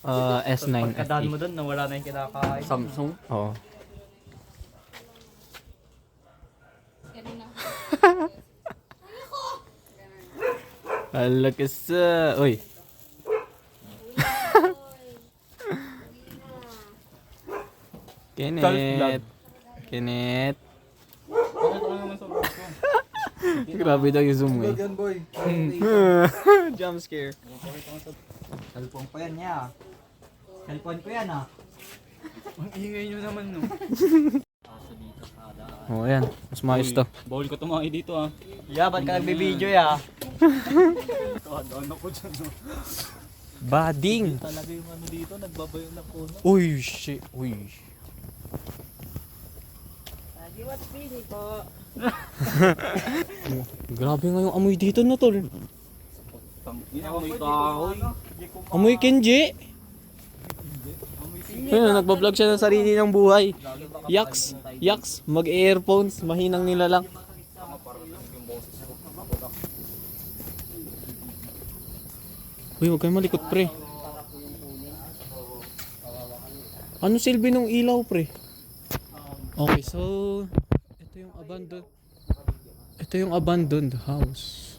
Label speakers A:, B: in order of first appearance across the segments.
A: S9
B: Pagkadaan
A: FE.
B: mo doon, nawala na yung kinakain.
C: Samsung.
A: Oo. Alakas uy. Kenneth. Kenneth.
B: Bakit ako naman sa vlog ko?
A: Grabe daw yung zoom eh.
C: Yan boy.
A: Jump scare.
B: Cellphone ko yan niya. Cellphone ko yan ah. Ang ingay nyo naman no. Aso dito sa daan.
A: Oh, ayan. Mas maayos to.
B: Bawal ko tumakay dito ah. Yeah, ba't ka nagbibideo ya? Daan ako dyan no.
A: Bading.
B: Talaga yung ano dito, nagbabayo na po.
A: Uy, shit. Uy. Grabe nga yung amoy dito na tol.
B: May kahoy.
A: Amoy Kenji. Ayun, nagbablog siya ng sarili ng buhay. Yaks. Yaks. Mag-earphones. Mahinang nila lang. Uy, huwag kayong malikot pre. Ano silbi ng ilaw pre? Okay, so ito yung abandoned house.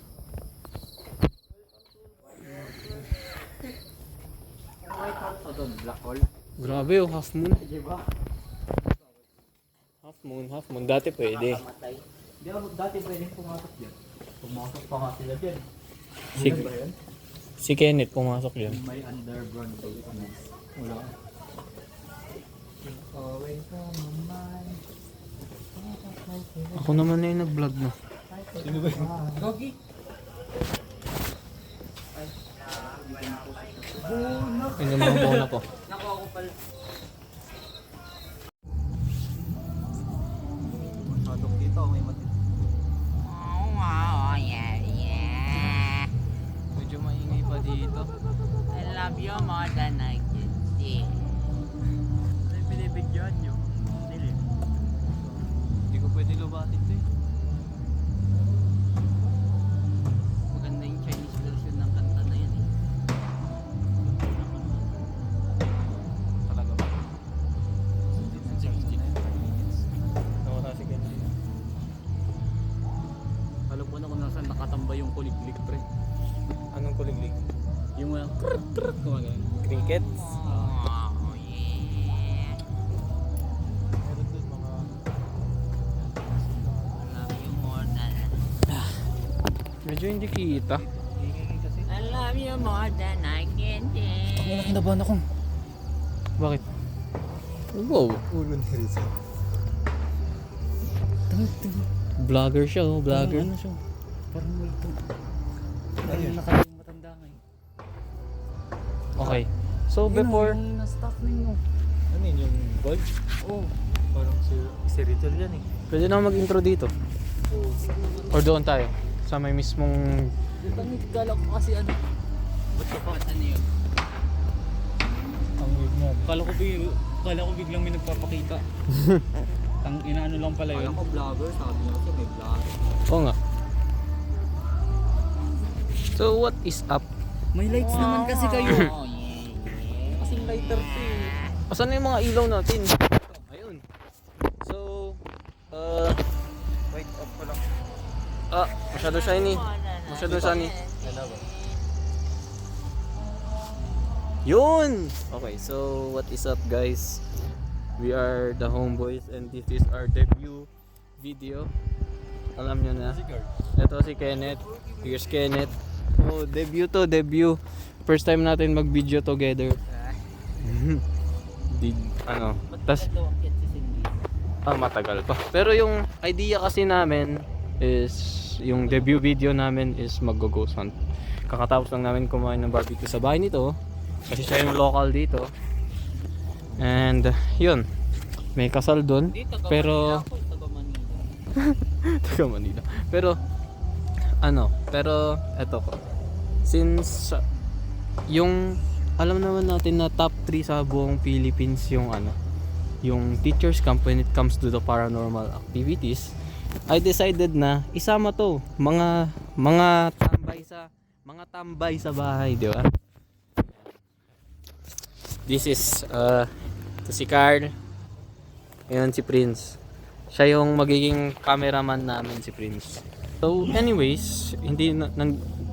B: Black hole.
A: Grabe oh, half moon. Half moon. Dati pwede.
B: Di ako dati pwedeng pumasok dyan. Pumasok pa nga sila dyan.
A: Si, si Kenneth pumasok yun.
B: May underground basement. Wala. Away from my mind.
A: Ako naman na yung nag-vlog na.
B: Sino ba yun? Gogi!
A: Yun yung mga bola ko.
B: Naku ako pala. Masyadok dito, may matid.
A: Medyo maingay pa dito.
D: I love you more than I can see.
B: Ano yung binibigyan nyo? Dili.
A: Hindi ko pwede lubatin to eh.
D: Maganda yung Chinese version ng kanta na yan eh.
A: Talaga ba? Nawala si Kenneth.
B: Alam ko na kung nasaan nakatambay yung kuliglig pre.
A: Anong kuliglig?
B: Yung krut krut kumagano.
A: Crickets?
D: Oh, yeah.
A: Meron dun mga...
D: I love you more than
A: Medyo hindi kita.
D: I love you more than I can see.
A: Kinabahan ako. Bakit? Wow.
C: Ulo ni Rizal.
A: Vlogger siya oh, vlogger.
B: Ano siya? Parang may ito.
C: Ayun.
B: Nakalang matanda ngayon.
A: Okay. So before...
B: Yung na-stop ninyo.
C: Ano yun yung gold?
B: Oo.
C: Parang si Rizal yan eh.
A: Pwede na mag-intro dito. Or doon tayo. Sa may mismong...
B: Kala ko kasi ano.
D: Ba't ka pa ano yun?
C: Ang weird nga.
B: Kala ko biglang may nagpapakita. Tang inaano lang pala yun.
C: Kala ko vlogger, sabi niya kasi may vlogger.
A: Oo nga. So what is up?
B: May lights naman kasi kayo.
D: Oh, yeah.
B: Kasing lighter to eh.
A: Asan na yung mga ilaw natin? Ayun. So,
C: Wait, off ko lang.
A: masyado shiny. Masyado shiny. Yun! Okay, so what is up guys? We are the Homeboys and this is our debut video. Alam nyo na. Ito si Kenneth. Here's Kenneth. Oh, debut to, debut. First time natin mag-video together. Tas matagal pa. Pero yung idea kasi namin is yung debut video namin is mag-ghost hunt. Kakatapos lang namin kumain ng barbecue sa bahay nito kasi siya yung local dito. And yun, may kasal doon. Pero taga Manila. Pero eto ko. Since yung alam naman natin na top 3 sa buong Philippines yung yung teachers camp when it comes to the paranormal activities, I decided na isama to mga tambay sa bahay, di ba? This is ito si Carl. Ayan si Prince. Siya yung magiging cameraman namin, si Prince. So anyways,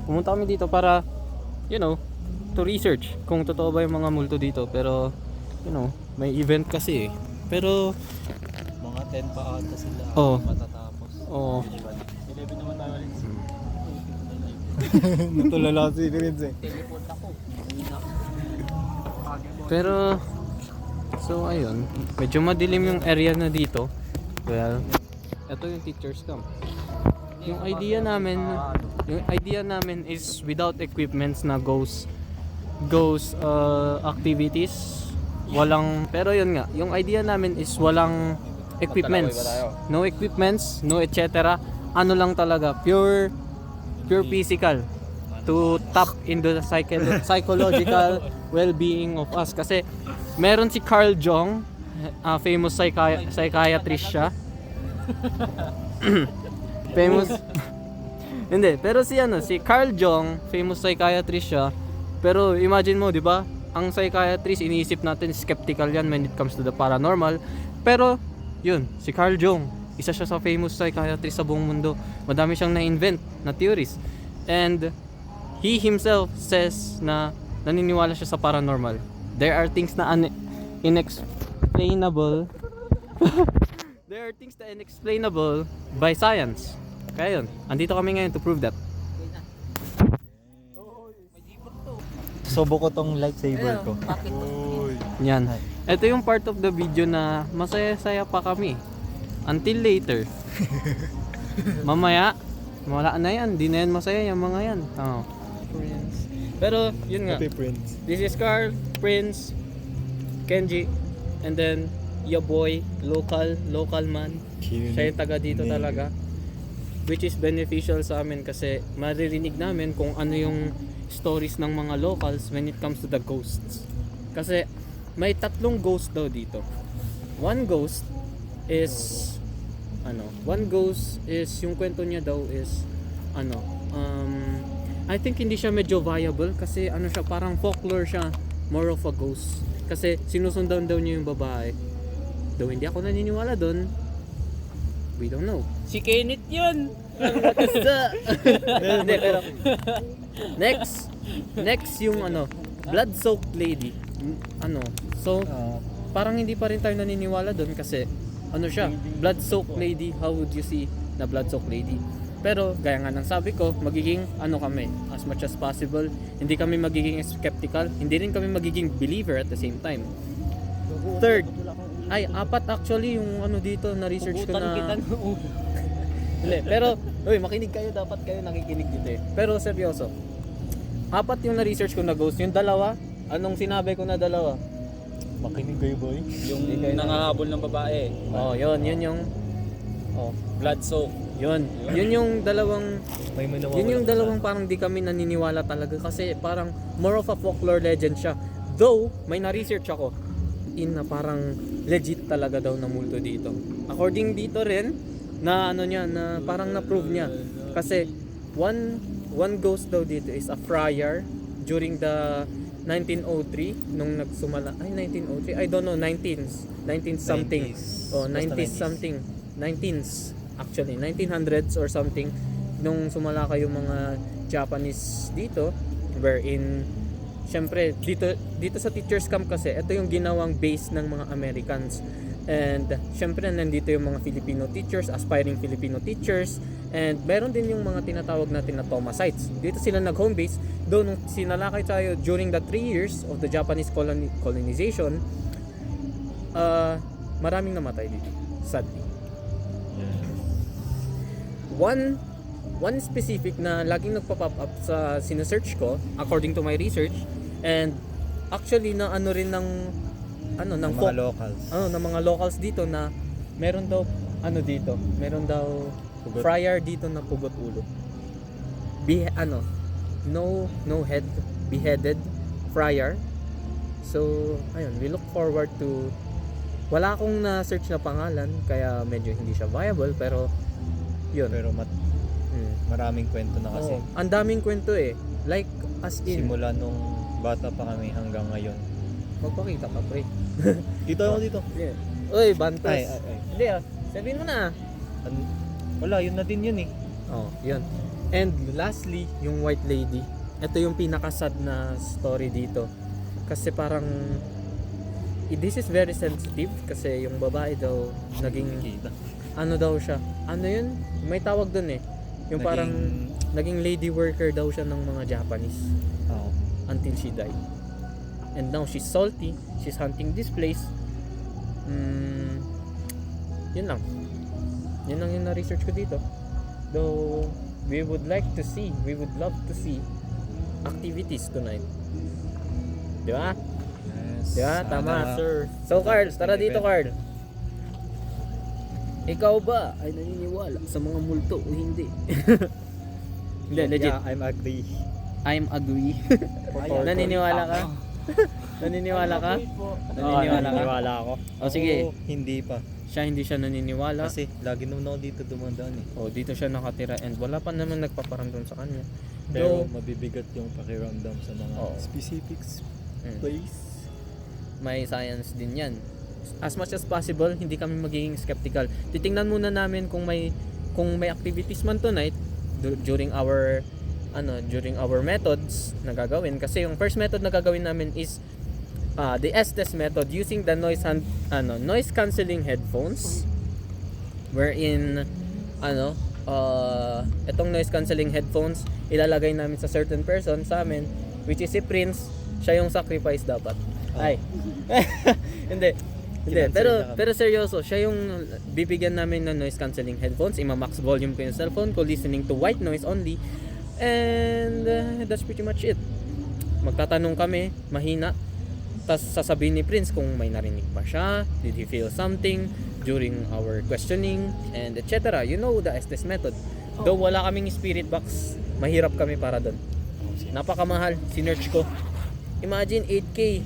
A: pumunta kami dito para to research kung totoo ba yung mga multo dito, pero may event kasi eh. Pero
C: Mga 10 pa ata sila.
A: Oh.
C: Matatapos.
A: oh,
C: 11 naman tayo ulit. Natulala si Prince eh.
D: Teleport ako.
A: pero so ayun, medyo madilim yung area na dito. Well, ito yung teacher's camp. Yung idea namin is without equipments na goes activities. Walang, pero yun nga, yung idea namin is walang equipments. No equipments, no etc. Ano lang talaga, pure physical to tap into the psychological well-being of us. Kasi meron si Carl Jung, famous psychiatrist siya. Famous hindi, pero si Carl Jung, famous psychiatrist siya. Pero imagine mo, 'di ba? Ang psychiatrist, iniisip natin skeptical yan when it comes to the paranormal. Pero yun, si Carl Jung, isa siya sa famous psychiatrist sa buong mundo. Madami siyang na-invent na theories. And he himself says na naniniwala siya sa paranormal. There are things na inexplainable. There are things na inexplainable by science. Kaya yun, andito kami ngayon to prove that.
C: Subo ko tong lightsaber ko.
D: Bakit to?
A: Yan. Ito yung part of the video na masaya-saya pa kami. Until later. Mamaya, wala na yan. Di na yan masaya yung mga yan. Oh. Pero, yun nga.
C: Prince.
A: This is Carl, Prince, Kenji, and then your boy, local man. Siya yung taga dito talaga. Which is beneficial sa amin kasi maririnig namin kung ano yung stories ng mga locals when it comes to the ghosts. Kasi may 3 ghost daw dito. One ghost is yung kwento niya daw is I think hindi siya medyo viable kasi siya, parang folklore siya, more of a ghost. Kasi sinusundan daw niya yung babae. Though hindi ako naniniwala doon. We don't know.
D: Si Kenneth yun!
A: Hindi, pero next yung blood-soaked lady. So parang hindi pa rin tayo naniniwala doon kasi siya, blood-soaked lady. How would you see na blood-soaked lady? Pero gaya nga ng sabi ko, magiging kami, as much as possible, hindi kami magiging skeptical, hindi rin kami magiging believer at the same time. Third, 4 actually yung dito na research ko na. Hindi, pero makinig kayo, dapat kayo nakikinig dito eh. Pero seryoso, 4 yung na-research ko na ghost. Yung 2, anong sinabi ko na 2?
C: Makinig kayo, boy.
B: Yung nangahabol ng babae.
A: Yun yung
B: Blood soak.
A: yun yung dalawang
C: May
A: yun yung dalawang parang di kami naniniwala talaga kasi parang more of a folklore legend siya. Though may na-research ako na parang legit talaga daw na multo dito. According dito rin na na parang na-prove niya kasi one ghost daw dito is a friar during the 1903 nung nagsumala 1903 I don't know 19s something 90s something 19s actually 1900s or something nung sumala kayo mga Japanese dito, wherein syempre dito sa teachers camp kasi ito yung ginawang base ng mga Americans. And syempre nandito yung mga Filipino teachers, aspiring Filipino teachers, and meron din yung mga tinatawag natin na Thomasites. Dito sila nag-home base. Though nung sinalakay tayo during the 3 years of the Japanese colonization, maraming namatay dito, sadly. One specific na laging nagpa-pop up sa sinesearch ko according to my research, and actually na rin ng
C: mga locals.
A: Ng mga locals dito na meron daw dito, meron daw
C: Pugot.
A: friar dito na pugot ulo. No head, beheaded friar. So, ayun, we look forward to, wala akong na-search na pangalan kaya medyo hindi siya viable, pero yun.
C: Pero maraming kwento na kasi.
A: Ang daming kwento eh. Like as in
C: Simula nung bata pa kami hanggang ngayon.
A: Magpakita ka, pre.
C: Dito ako dito.
A: Uy, bantas.
C: Ay.
A: Hindi sabihin mo na.
C: Wala, yun na din yun eh.
A: Oh, yun. And lastly, yung white lady. Ito yung pinaka-sad na story dito. Kasi parang this is very sensitive kasi yung babae daw naging
C: Kita.
A: ano daw siya. Ano yun? May tawag dun eh. Yung parang naging lady worker daw siya ng mga Japanese
C: Oo.
A: until she died. And now she's salty. She's hunting this place. Yun lang. Yun lang yung na-research ko dito. Though, we would love to see activities tonight. Di ba?
C: Yes.
A: Di ba? Tama.
C: Sir.
A: So, Carl, tara dito, Carl. Ikaw ba ay naniniwala sa mga multo o hindi? Hindi, legit.
C: Yeah, I'm agree.
A: I'm agree. Naniniwala ka? Naniniwala ka? Naniniwala ka?
C: Naniniwala ako.
A: O sige,
C: Oo, hindi pa.
A: hindi siya naniniwala.
C: Kasi lagi naman ako dito dumadaan eh.
A: O dito siya nakatira and wala pa naman nagpaparamdam sa kanya.
C: Pero
A: Though,
C: mabibigat yung pakiramdam sa mga
A: Oo.
C: specific
A: Mm.
C: place.
A: may science din yan. As much as possible, hindi kami magiging skeptical. Titingnan muna namin kung may activities man tonight during our methods na gagawin. Kasi yung first method na gagawin namin is the S-test method using the noise cancelling headphones, wherein itong noise cancelling headphones ilalagay namin sa certain person sa amin, which is si Prince. Siya yung sacrifice dapat. Ay. Hindi. Pero seryoso, siya yung bibigyan namin ng noise cancelling headphones. Ima-max volume ko yung cellphone ko, listening to white noise only. And that's pretty much it. Magtatanong kami, mahina. Tapos sasabihin ni Prince kung may narinig pa siya, did he feel something during our questioning, and etc. You know the S-test method. Though wala kaming spirit box, mahirap kami para doon. Napakamahal, sinerch ko. Imagine 8K.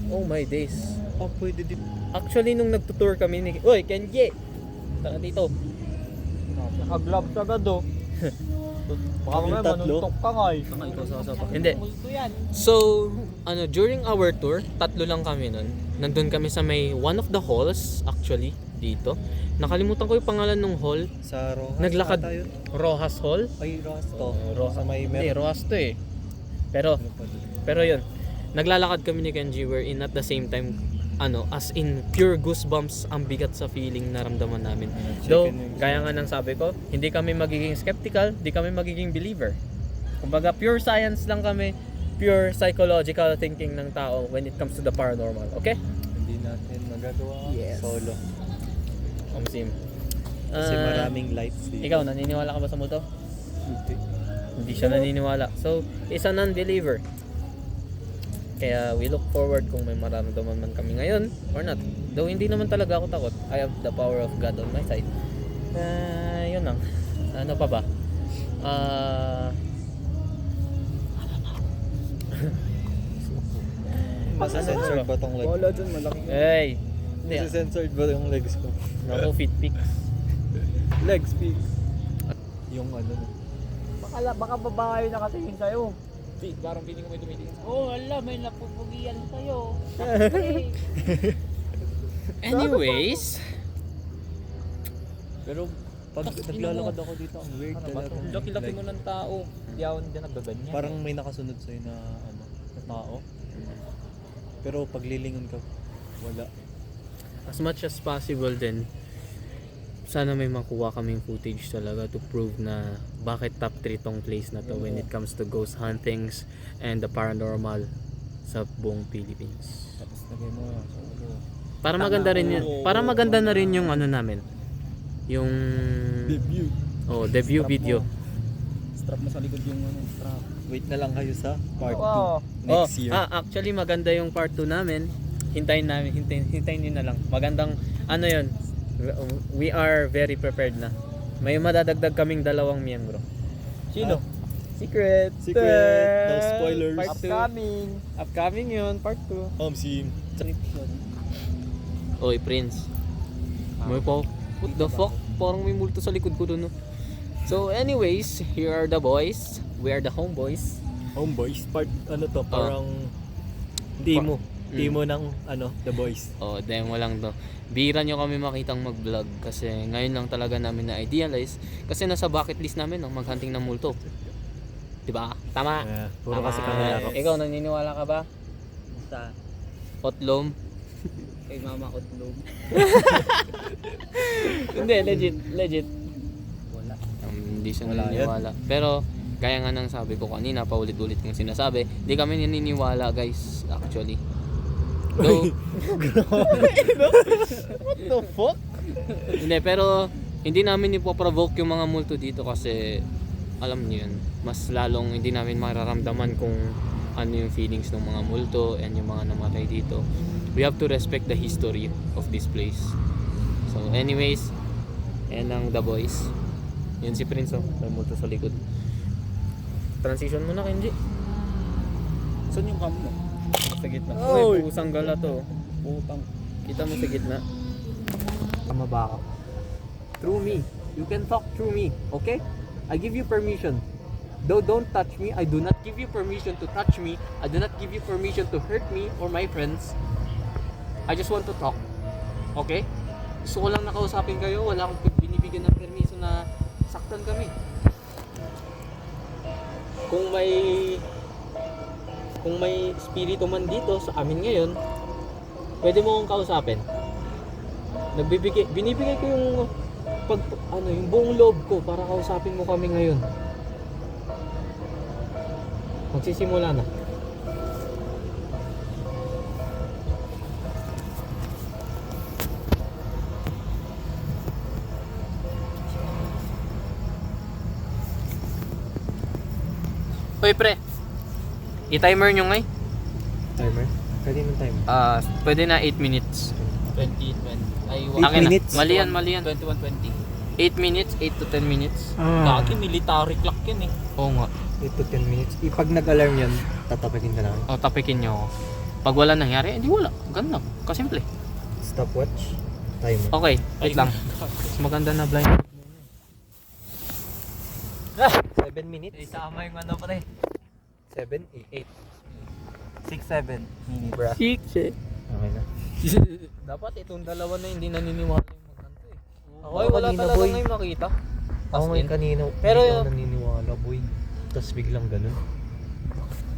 A: Oh my days.
C: Oh, pwede din.
A: Actually, nung nagtutour kami ni... Uy, Kenji! Tara dito.
B: Naka-gloves agad oh. Baka
C: Kami
B: mamaya
C: tatlo.
B: manuntok ka nga eh.
A: Saka ikaw sasapa. Hindi.
D: Multo yan.
A: So, during our tour, 3 lang kami nun. Nandun kami sa may one of the halls, actually, dito. Nakalimutan ko yung pangalan ng hall.
C: Sa Rojas.
A: Naglakad.
C: ata yun?
A: Rojas Hall?
C: Ay, Rojas to.
A: Rojas.
C: Sa may
A: Hindi,
C: meron.
A: Rojas to eh. Pero,
C: Ano pa dun?
A: pero yun. Naglalakad kami ni Kenji wherein at the same time, as in pure goosebumps ang bigat sa feeling naramdaman namin. Though, gaya nga ng sabi ko, hindi kami magiging skeptical, hindi kami magiging believer. Kumbaga, pure science lang kami, pure psychological thinking ng tao when it comes to the paranormal. Okay?
C: Hindi natin magagawa
A: Yes.
C: solo.
A: Sim.
C: Kasi maraming lights dito.
A: Ikaw, naniniwala ka ba sa multo?
C: Hindi.
A: Hindi siya naniniwala. So, isa non-believer. Kaya we look forward kung may mararamdaman man kami ngayon or not. Though hindi naman talaga ako takot. I have the power of God on my side. Yun lang. Ano pa ba?
C: Masa-censored ba tong legs?
B: Wala dyan, malaki.
A: Hey! Hindi.
C: Masa-censored ba yung legs ko?
A: Naku, fit pics.
B: Legs, big.
C: Yung ano.
B: Baka babae nakatingin sa'yo.
A: Parang feeling ko may tumitingin.
D: Oh, wala, may napupugian sa'yo.
A: Anyways,
C: Pero pag naglalakad ako dito, ang weird talaga.
A: laki-laki mo
C: Like,
A: ng tao.
B: Hindi ako hindi nagbaganyan.
C: parang may nakasunod sa'yo na na tao. Pero paglilingon ka, wala.
A: As much as possible din, sana may makuha kaming footage talaga to prove na bakit top 3 tong place na to when it comes to ghost huntings and the paranormal sa buong Philippines.
C: Tapos lagay mo sa ulo.
A: Para maganda rin yun, para maganda na rin yung ano namin. Yung
C: Debut.
A: debut video.
B: Strap mo sa likod yung strap.
C: Wait na lang kayo sa part 2
B: Wow.
C: next year.
A: Actually maganda yung part 2 namin. Hintayin niyo na lang. Magandang yun. We are very prepared na. May madadagdag kaming 2 miyembro.
B: Sino?
C: Ah.
B: Secret.
C: Secret. No spoilers.
A: Part two.
B: Upcoming.
A: Upcoming yun, part 2.
C: Sim.
A: Oy, Prince. May po. What the fuck? Parang may multo sa likod ko dun, no? So, anyways, here are the boys. We are the homeboys.
C: Homeboys, part ano to, parang demo. Timo ng The Boys.
A: Oh, demo lang to. Bira nyo kami makitang mag-vlog kasi ngayon lang talaga namin na-idealize kasi nasa bucket list namin ang maghunting ng multo. Diba? Tama?
C: Puro
A: Tama.
C: kasi kami ako.
A: Ikaw, naniniwala ka ba?
B: Sa
A: Otlom?
B: kay Mama Otlog.
A: Hindi, legit.
B: Wala.
A: Hindi siya
C: Wala
A: naniniwala. Pero, gaya nga ng sabi ko kanina, paulit-ulit kong sinasabi, di kami naniniwala guys, actually. Though,
C: What the fuck?
A: hindi, pero hindi namin ipoprovoke yung mga multo dito kasi alam niyo yun, mas lalong hindi namin mararamdaman kung ano yung feelings ng mga multo and yung mga namatay dito. We have to respect the history of this place. So anyways, yan ang The Boys. Yun si Prince, oh. May multo sa likod. Transition mo na, Kenji.
C: Saan yung cam mo?
A: Sa gitna.
C: Oy!
A: May pusang gala to.
C: Putang.
A: Kita mo sa gitna.
B: Tama ba ako? Through me. You can talk through me, okay? I give you permission. Though don't touch me, I do not give you permission to touch me. I do not give you permission to hurt me or my friends. I just want to talk. Okay? Gusto ko lang nakausapin kayo. Wala akong binibigyan ng permiso na saktan kami. Kung may spirito man dito sa amin ngayon, pwede mo akong kausapin. Binibigay ko yung yung buong loob ko para kausapin mo kami ngayon. Magsisimula na.
A: Hoy pre, i-timer nyo ngay.
C: Timer? Pwede yung timer.
A: Pwede na 8 minutes.
B: 20. Ay,
C: 8
A: Akin na.
C: minutes?
A: Mali yan.
B: 21:20.
A: 8 minutes, 8 to 10 minutes.
B: Dati military clock yan eh.
A: Oo nga.
C: 8 to 10 minutes. Pag nag-alarm yan, tatapakin ka lang.
A: O, tapikin nyo ako. Pag wala nangyari, hindi wala. Ganun lang. Kasimple.
C: Stopwatch. Timer.
A: Okay, wait lang. Mas maganda na blind.
C: 7 minutes.
B: Isama yung ano pre.
C: 7, 8.
B: 6-7 minutes.
C: Bruh.
A: Six
C: Okay na.
A: Dapat itong dalawa na hindi naniniwala yung magkanto eh.
C: Ako
A: Hoy, wala
C: kanina,
A: talaga
C: boy.
A: ngayong makita.
C: Ako
A: As
C: ngayon
A: in.
C: kanina,
A: Pero
C: hindi ako naniniwala, boy. Tapos biglang ganun.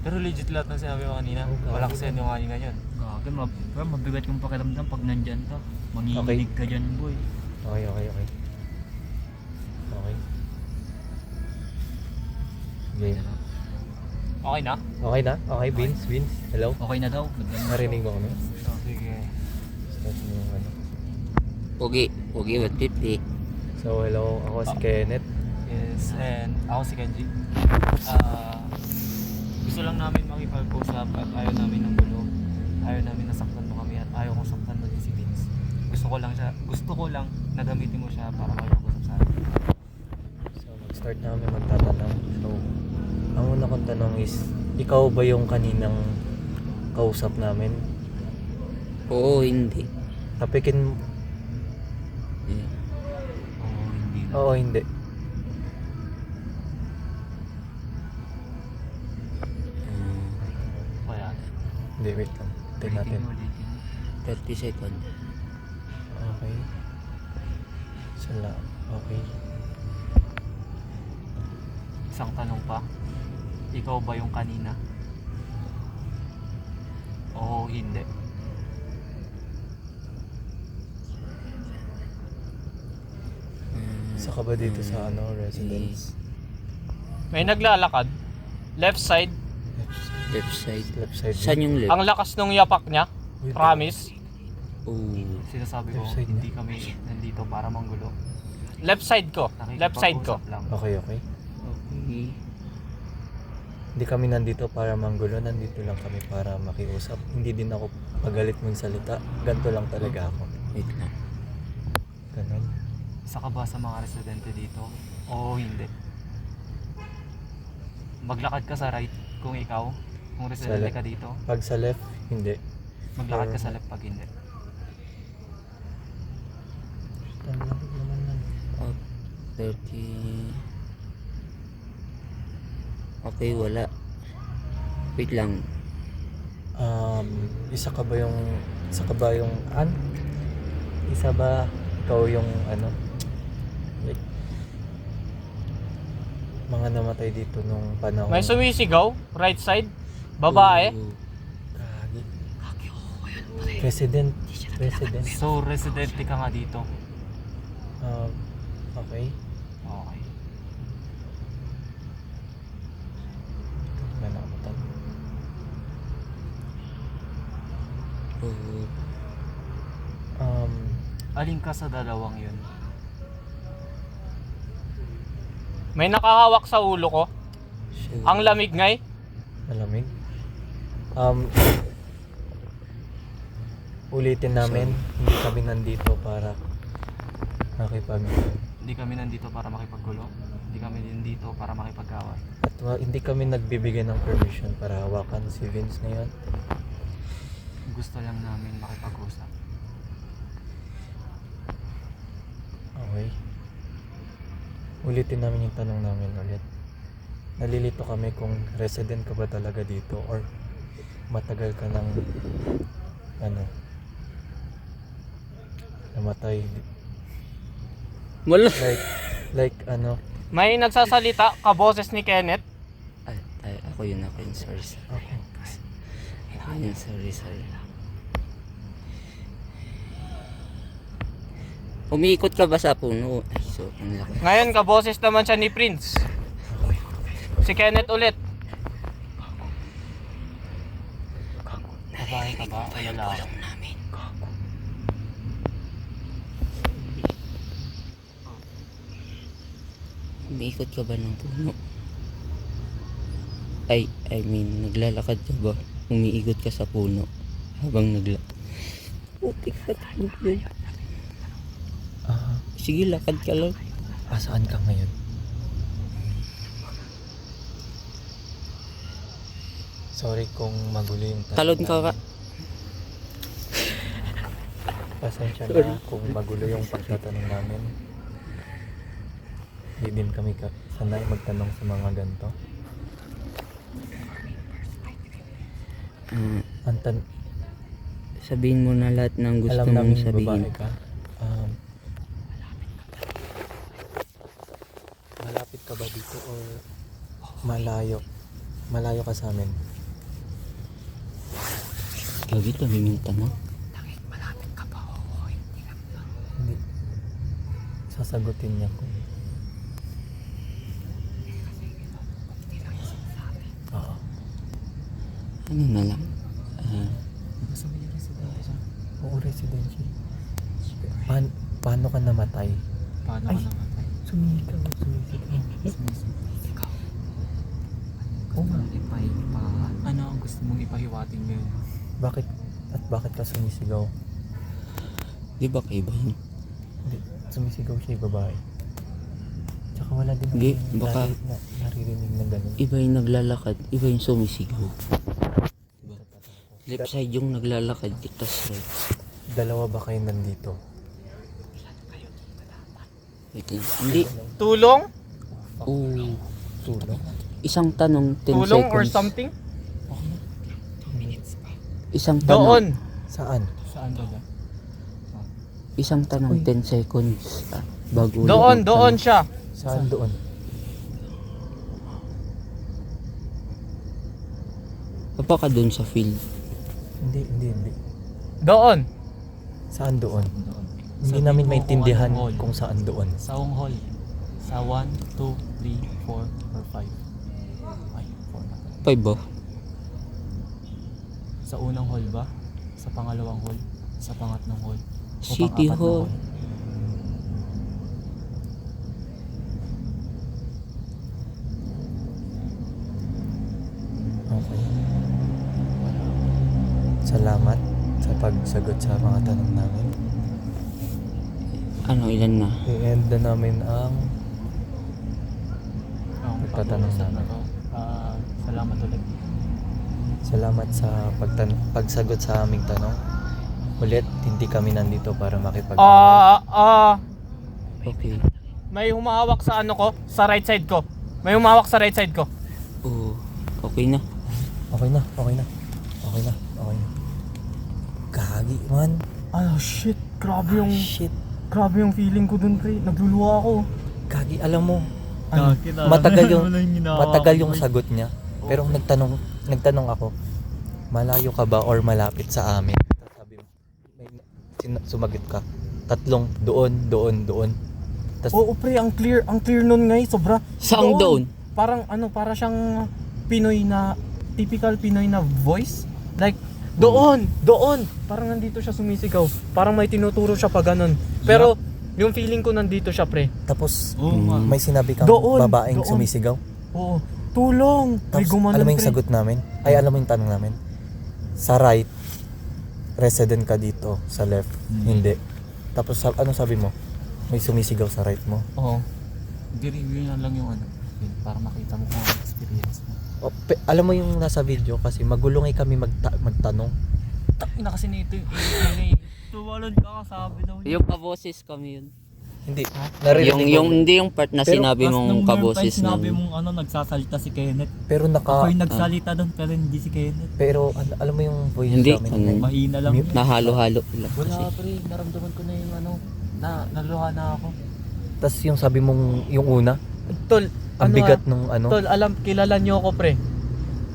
B: Pero legit lahat ng sinabi mo kanina.
C: Okay.
B: Walang sinungaling ngayon.
E: Gagawin, mabigat yung pakiramdam pag nandyan ka. Manginginig ka dyan, boy.
C: Okay. Okay. Game.
B: Okay na?
C: Okay na? Okay, Vince? Hello?
E: Okay na daw.
C: Narinig mo kami?
B: Sige.
C: Start mo yung ano.
D: Pogi 150.
C: So, hello. Ako si Kenneth.
B: Yes, and ako si Kenji. Gusto lang namin makipag-usap at ayaw namin ng gulo. Ayaw namin nasaktan mo kami at ayaw kong saktan mo din si Vince. Gusto ko lang na gamitin mo siya para makipag-usap sa akin.
C: So, mag-start na kami magtatanong. So, ang una kong tanong is, ikaw ba yung kaninang kausap namin?
D: Oo, hindi.
C: Tapikin,
D: Yeah.
E: Oo, hindi na.
C: oo, hindi.
B: Wala.
C: Hindi, wait lang. Take natin.
E: Ulitin.
D: 30 seconds.
C: Okay. Sala. Okay.
B: Isang tanong pa. Ikaw ba yung kanina? Oo, hindi.
C: Isa ka ba dito sa residence?
A: May naglalakad. Left side.
D: Left side.
C: Left side.
D: Saan yung left?
A: Ang lakas nung yapak niya.
C: Wait.
A: Promise.
D: Oo.
B: Sinasabi ko,
C: Left side
B: hindi kami nandito para manggulo.
A: Left side ko. Left side ko.
B: Nakikipag-usap lang.
C: Okay.
D: Okay.
C: Hindi kami nandito para manggulo. Nandito lang kami para makiusap. Hindi din ako pagalit magsalita. Ganto lang talaga ako.
D: Wait lang.
C: Ganon.
B: Isa ka ba sa mga residente dito? Oo, hindi. Maglakad ka sa right kung ikaw, kung residente
C: left.
B: ka dito.
C: Pag sa left, hindi.
B: Maglakad ka sa left pag hindi.
C: Talamig naman lang.
D: 30. Okay, wala. Wait lang.
C: Isa ka ba yung isa ba ikaw yung ano, like, mga namatay dito nung panahon?
A: May sumisigaw, right side, babae.
C: Gagi. Resident.
A: So, residente ka nga dito.
C: Okay.
A: Okay.
C: May nakapatan.
A: Alin ka sa dalawang yun? May nakahawak sa ulo ko. Ang lamig ngay.
C: Malamig. Ulitin namin, hindi kami nandito para
A: Hindi kami nandito para makipaggulo. Hindi kami nandito para makipag-away.
C: at hindi kami nagbibigay ng permission para hawakan si Vince ngayon.
A: Gusto lang namin makipag-usap.
C: Okay. Ulitin namin yung tanong namin ulit. Nalilito kami kung resident ka ba talaga dito or matagal ka ng namatay.
A: Wala.
C: Like
A: May nagsasalita ka boses ni Kenneth.
D: Ay, ako yun, sorry.
C: okay.
D: Ayun, sorry. Umiikot ka ba sa puno? Ay, so, ang laki.
A: Ngayon ka boses naman siya ni Prince. Si Kenneth ulit. Babae ka ba? Wala.
D: Umiikot ka ba ng puno? I mean, naglalakad ka ba? Umiikot ka sa puno habang Putik ka tayo. Sige, lakad ka lang.
C: Saan ka ngayon? Sorry kung magulo yung tanong
D: Talon ka ka.
C: namin. Pasensya na kung magulo yung pagtatanong namin. Hindi din kami sanay magtanong sa mga ganito.
D: Sabihin mo na lahat ng gusto
C: Alam
D: mong
C: namin
D: sabihin.
C: babae ka. Malapit ka ba dito or malayo? Malayo ka sa amin.
D: Gabi, dami mong tanong.
C: Hindi. Sasagutin niya kung oo.
D: Ano na lang?
C: Oo, residential. Paano ka namatay?
A: Paano
C: Ay.
A: ka namatay?
C: Sumisigaw. Oo nga.
A: Ano ang gusto mong ipahiwating ngayon?
C: Bakit ka sumisigaw?
D: Di ba kayo ba yun?
C: Hindi, sumisigaw siya yung babae. Tsaka wala din
D: Hindi,
C: akong
D: baka
C: naririnig na ganun.
D: iba yung naglalakad, iba yung sumisigaw. Diba? Left side yung naglalakad, tas right.
C: Dalawa ba kayo nandito?
D: Wait lang. Hindi.
A: Tulong?
D: Oo.
C: Tulong?
D: Isang tanong, 10
A: Tulong
D: seconds.
A: or something?
D: Isang tanong.
A: Doon.
C: Saan?
A: Saan ba?
D: Isang tanong, 10 seconds. Bago ulit
A: Doon
D: magtanong.
A: siya.
C: Saan doon?
D: Baka doon sa field.
C: Hindi.
A: Doon.
C: Saan doon? Hindi
A: Sabi
C: namin
A: ko
C: maintindihan
A: kung anong hall.
C: kung saan doon.
A: Sa hall. Sa 1, 2, 3, 4, or 5. Ay, 4 na pala.
D: 5 ba?
A: Sa unang hall ba? Sa pangalawang hall? Sa pangatlong hall? O
D: City
A: pang-apat na
D: Hall.
C: Okay. Salamat sa pagsagot sa mga tanong namin.
D: Ano, ilan na?
C: I-end na namin ang Pagtatanong
A: pag-uusap
C: namin.
A: na to. Salamat ulit.
C: salamat sa pagsagot sa aming tanong. Ulit, hindi kami nandito para makipag
D: Okay.
A: May humahawak sa ano ko? Sa right side ko. May humahawak sa right side ko.
D: Oo. Okay na.
C: Okay na. Gagi man.
B: Ah, shit. Grabe yung,
C: Shit.
B: grabe yung feeling ko dun, pre. Nagluluwa ako.
C: Gagi, alam mo,
E: Gagi,
C: matagal yung
E: ano ginawa
C: matagal
E: ko,
C: yung
E: boy?
C: sagot niya. Pero nagtanong ako, malayo ka ba or malapit sa amin? Tapos sabi mo, sumagot ka. 3 doon. Tapos
B: Oo, pre. Ang clear nun ngay. Sobra.
D: Saang doon?
B: Parang ano, para siyang Pinoy na, typical Pinoy na voice. Like, doon. Parang nandito siya sumisigaw. Parang may tinuturo siya pa ganun. Pero, yung feeling ko nandito siya, pre.
C: tapos
E: Oo nga.
C: may sinabi kang
B: Doon,
C: babaeng
B: doon.
C: sumisigaw.
B: Oo. Tulong! May
C: Tapos
B: gumanon,
C: alam mo yung
B: pre.
C: sagot namin? Ay, alam mo yung tanong namin? Sa right, resident ka dito. Sa left, hindi. Tapos ano sabi mo? May sumisigaw sa right mo.
B: Oo.
E: I-review na lang yung ano, yun, para makita mo kung ano experience mo.
C: Alam mo yung nasa video kasi magulong ay kami magtanong.
B: Ina kasi nito yung
E: Tumalon ka, sabi daw niya.
D: Yung kaboses kami yun.
C: Hindi.
D: Hindi yung part na
C: Pero,
D: sinabi
E: Tapos
D: mong
E: nung
D: kaboses
E: sinabi
D: namin.
E: mong ano, nagsasalita si Kenneth.
C: Pero
E: Ako yung nagsalita doon pero hindi si Kenneth.
C: pero alam mo yung voice
D: Hindi,
C: namin.
E: Mahina lang.
C: Mute.
D: Nahalo-halo lang kasi.
B: Wala, pre. Naramdaman ko na yung ano, naluha na ako.
C: Tapos yung sabi mong yung una,
B: Tol,
C: ang bigat nung ano.
B: Tol, kilala niyo ako, pre.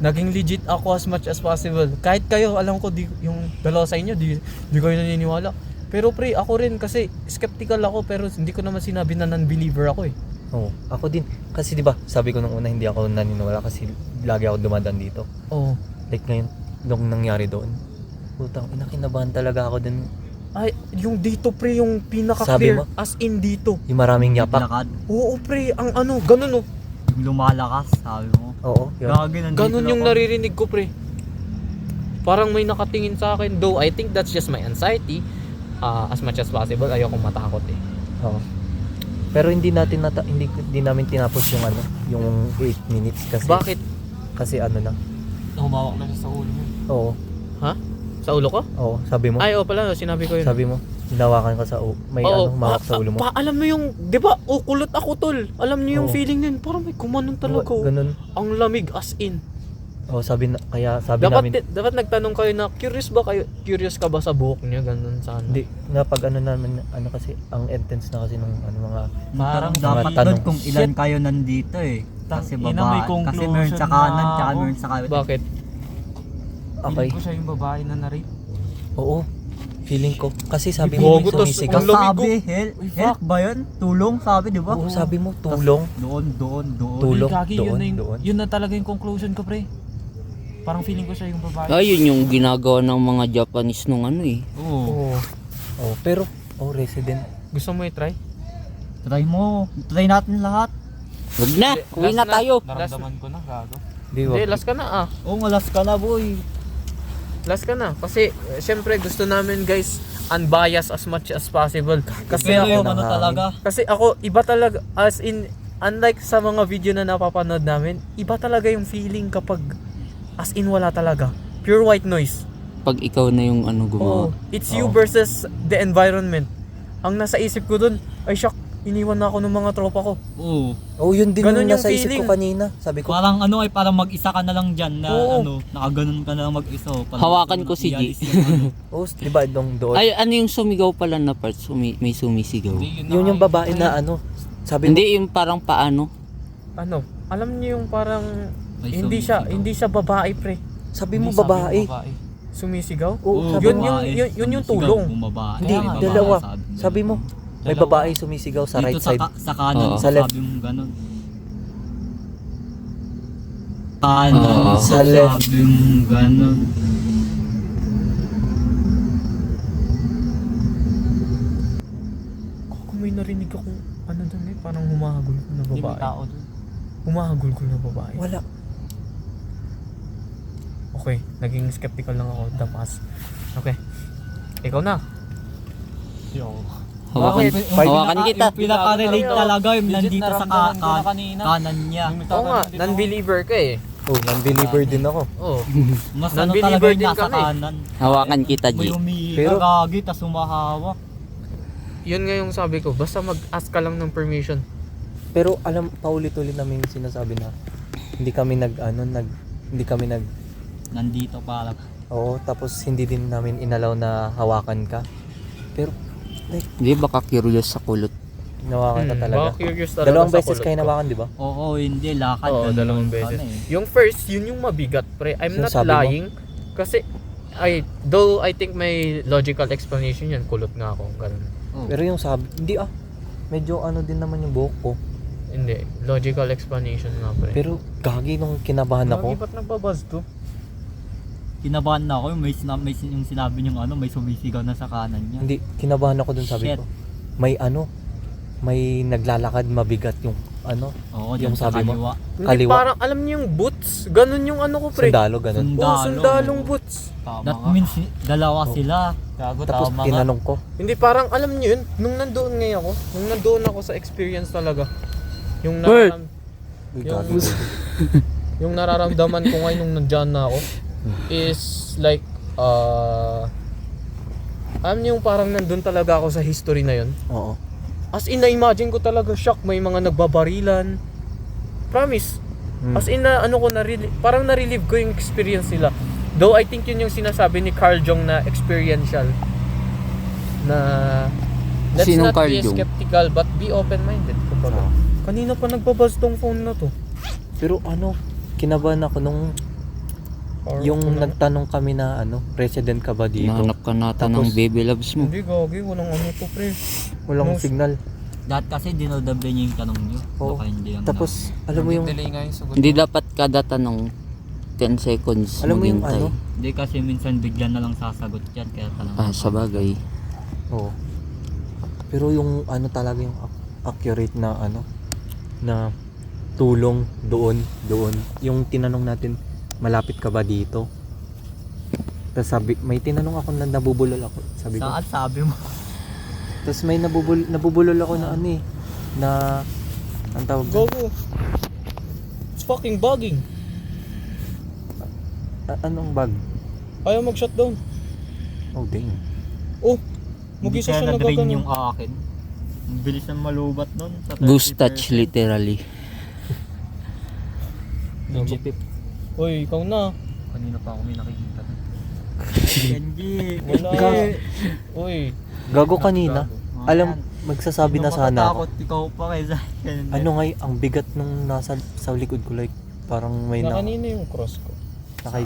B: Naging legit ako as much as possible. Kahit kayo, alam ko, yung dalawa sa inyo, di kayo naniniwala. Pero pre, ako rin kasi skeptical ako pero hindi ko naman sinabi na non-believer ako eh.
C: Oo, ako din. Kasi 'di ba, sabi ko nung una hindi ako naniniwala kasi lagi ako dumadaan dito.
B: Oo.
C: Like ngayon, nung nangyari doon. Putang, inakinabahan talaga ako din.
B: Ay, yung dito pre, yung
C: Sabi
B: pinaka-clear
C: mo?
B: as in dito.
C: Yung maraming yapak.
E: Lakad.
B: Oo pre, ang ano, ganun oh.
E: Yung lumalakas, sabi mo.
C: Oo, yun.
E: Gagi, nandito
B: Ganun
E: lang
B: yung
E: ako.
B: naririnig ko pre. Parang may nakatingin sa akin. Though I think that's just my anxiety. As much as possible, ayokong matakot eh.
C: Oo. Pero hindi namin tinapos yung ano, yung 8 minutes kasi.
B: Bakit?
C: Kasi ano na.
B: Humawak na siya sa ulo mo.
C: Oo.
B: Ha? Sa ulo ko?
C: Oo, sabi mo.
B: Ay, pala, sinabi ko yun.
C: Sabi mo, hinawakan ko sa may ano, humawak sa ulo mo.
B: Alam mo yung, di ba, kulot ako tol. Alam niyo yung
C: Oo.
B: feeling nun. Parang may kumanon talaga. oh.
C: Ganun.
B: Ang lamig as in.
C: Oo, kaya sabi namin.
B: Dapat nagtanong kayo na, curious ka ba sa buhok niya? Ganun sana.
C: Hindi, nga pag ano naman, ano kasi, ang intense na kasi nung ano, mga.
E: Parang
C: Mga
E: dapat
C: tanong.
E: doon kung ilan kayo nandito eh. Kasi
B: Tang- ina, may
E: babae. Kasi
B: conclusion
E: meron sa
B: na
E: kanan, tsaka
B: ako.
E: meron sa kanan.
B: Bakit?
C: Okay.
B: Feeling ko siya yung babae na na-rape.
C: Oo, feeling ko. Kasi sabi
B: Bogo,
C: mo, may
B: tos-
C: sumisigaw.
B: ang lamig
E: Sabi,
B: ko.
E: help ba yun? Tulong, sabi, di ba?
C: Oo, sabi mo, tulong.
E: Doon.
C: Tulong,
B: Kaki,
C: doon.
B: yun na talaga yung conclusion ko pre. Parang feeling ko siya yung babae.
D: Ayun yung ginagawa ng mga Japanese nung ano eh.
E: Oo.
B: Oo.
C: Oo, pero, resident.
B: Gusto mo i-try?
E: Try mo. Try natin lahat.
D: Wag na, uwi na tayo.
B: Naramdaman ko na, gago.
C: Di
B: Hindi,
C: ba?
B: last ka na
E: Oo, malas ka na, boy.
B: Last ka na. Kasi, syempre gusto namin guys, unbiased as much as possible. Kasi
E: Pero yung
B: ako,
E: ano talaga.
B: kasi ako, iba talaga, as in, unlike sa mga video na napapanood namin, iba talaga yung feeling kapag, as in wala talaga. Pure white noise.
D: Pag ikaw na yung ano gumawa.
B: It's you versus the environment. Ang nasa isip ko dun, ay shock, iniwan na ako ng mga tropa ko.
E: Oo.
C: Oo, yun din
B: Ganun
C: yung
B: yung
C: nasa isip
B: feeling.
C: ko kanina. Sabi ko,
E: Parang ano ay parang mag-isa ka na lang dyan na
B: Oo.
E: ano, nakaganon ka na lang mag-isa. Parang
D: Hawakan ko
E: gusto mo
D: si G.
E: i-alis yung ano.
C: oh, di ba doon?
D: Ay, ano yung sumigaw pala na part? May sumisigaw.
C: Yun yung babae na ano, sabi mo,
D: Hindi yung parang paano.
B: Ano, alam niyo yung parang,
E: May
B: hindi siya babae pre.
C: sabi mo babae.
B: Sumisigaw?
C: Oo, sabi
B: Yun
C: mo.
B: yung tulong.
E: Bumabae.
C: Hindi,
E: May babae,
C: dalawa.
E: mo.
C: Sabi mo, may babae sumisigaw sa right
E: Dito sa,
C: side.
E: sa kanan,
D: Oo.
C: Sa left.
E: sabi mo ganun. Kanan,
D: Oo.
C: Sa left.
E: sabi mo ganun.
B: Kung may narinig akong ano dun eh, parang humahagul ko na babae.
E: dun.
B: Humahagul ko na babae.
C: Wala.
B: Okay, naging skeptical lang ako the past. Okay. Ikaw na.
D: Hawakan kita.
E: Yung pinaka-relate talaga yung nandito sa kanan niya.
B: Oo nga, non-believer ka eh.
C: Oh, non-believer din ako.
B: Oo.
E: Mas ano
B: Non-believer
E: talaga yung
B: din
E: nasa
B: kami.
E: kanan.
D: Hawakan kita,
E: May
D: G.
E: umihi
C: Pero-
E: ka gagi, tas humahawak.
B: Yun nga yung sabi ko, basta mag-ask ka lang ng permission.
C: Pero paulit-ulit namin sinasabi na hindi kami nag
E: Nandito para.
C: Oo, tapos hindi din namin inalaw na hawakan ka. Pero, like,
D: Hindi, baka curious sa kulot.
C: nawakan ka talaga.
A: Baka curious talaga
C: Dalawang
A: sa
C: beses
A: kulot
C: kayo
A: ko.
C: nawakan, di ba?
E: Oo, hindi. Lakad.
A: Oo,
E: ganun,
A: dalawang beses.
E: ano eh.
A: Yung first, yun yung mabigat, pre. I'm not
C: Sinasabi mo?
A: lying. Kasi, though I think may logical explanation yan, kulot nga ako, ganun.
E: Oo.
C: Pero yung sabi, hindi medyo ano din naman yung buhok ko.
A: Hindi, logical explanation nga, pre.
C: Pero gagi nung kinabahan ako.
A: ba't nagbabuzz to?
E: Kinabahan na ako. Yung sinabi niyong ano, may sumisigaw na sa kanan niya.
C: Hindi, kinabahan ako dun, sabi
E: Shit.
C: ko. May naglalakad mabigat yung ano,
E: Oo,
C: yung
E: dyan sa
C: sabi mo.
E: kaliwa.
A: Hindi,
C: Kaliwa.
A: parang alam niyo yung boots? Ganun yung ano ko, pre.
C: Sundalo, ganun.
A: Oo, sundalong boots.
E: That means dalawa sila. Gago,
C: Tapos
E: tama nga.
C: tinanong ko,
A: Hindi, parang alam niyo yun, nung nandoon ngayon ako, nung nandoon ako sa experience talaga, yung
D: Bert!
C: "Uy,
A: Yung-
C: gagi."
A: yung nararamdaman ko ngayon nung nandyan na ako is like alam niyo yung parang nandun talaga ako sa history na yun.
C: Oo.
A: As in, na-imagine ko talaga, shock, may mga nagbabarilan. Promise.
C: Hmm.
A: As in, parang na-relive ko yung experience nila. Though I think yun yung sinasabi ni Carl Jung na experiential. Na let's
D: Sinong
A: not
D: Carl
A: be
D: Jung?
A: skeptical but be open-minded. Kumbaga.
C: Oo.
A: Kanina pa nagbabuzz tong phone na to.
C: Pero ano, kinabahan ako nung yung nagtanong kami na ano, resident ka ba dito?
D: Nahanap ka nata ng
C: Tapos-
D: baby loves mo.
A: Hindi, gagi. Walang ano to, pre.
C: Walang
A: Most-
C: signal.
E: Dahil kasi dinodable niya yung tanong niyo.
C: Oo.
E: Baka hindi lang
C: Tapos, alam mo yung,
A: Delay nga yung sagot.
D: Hindi dapat kada tanong 10 seconds
C: alam mo yung
D: maghintay.
C: ano,
E: Hindi kasi minsan bigla na lang sasagot yan. Kaya tanong.
D: Ah, sa bagay.
C: oo. Pero yung ano talaga yung accurate na ano, na tulong doon. Yung tinanong natin, malapit ka ba dito? Tapos may tinanong ako na nabubulol ako. Sabi ko,
E: Saan sabi mo?
C: tapos may nabubulol ako na ano eh, na, ang tawag doon?
A: Gogo. It's fucking bugging.
C: Anong bag?
A: Ayaw mag-shutdown.
C: Oh, dang.
A: Oh,
E: Hindi
A: mag-isa
E: kaya
A: siya
E: na-drain
A: nagagano.
E: yung akin. Ang bilis ng malubat nun. Sa
D: Ghost
E: 30%.
D: touch literally.
A: Legit. Uy, ikaw na.
E: Kanina pa ako may nakikita. Kenji.
A: Wala. Uy.
C: Gago kanina. Alam, magsasabi na sana ako.
E: Ikaw pa kaysa akin.
C: Ano nga, ang bigat nung nasa sa likod ko, like, parang may
A: Na
C: na,
A: kanina yung cross ko.
C: nakay,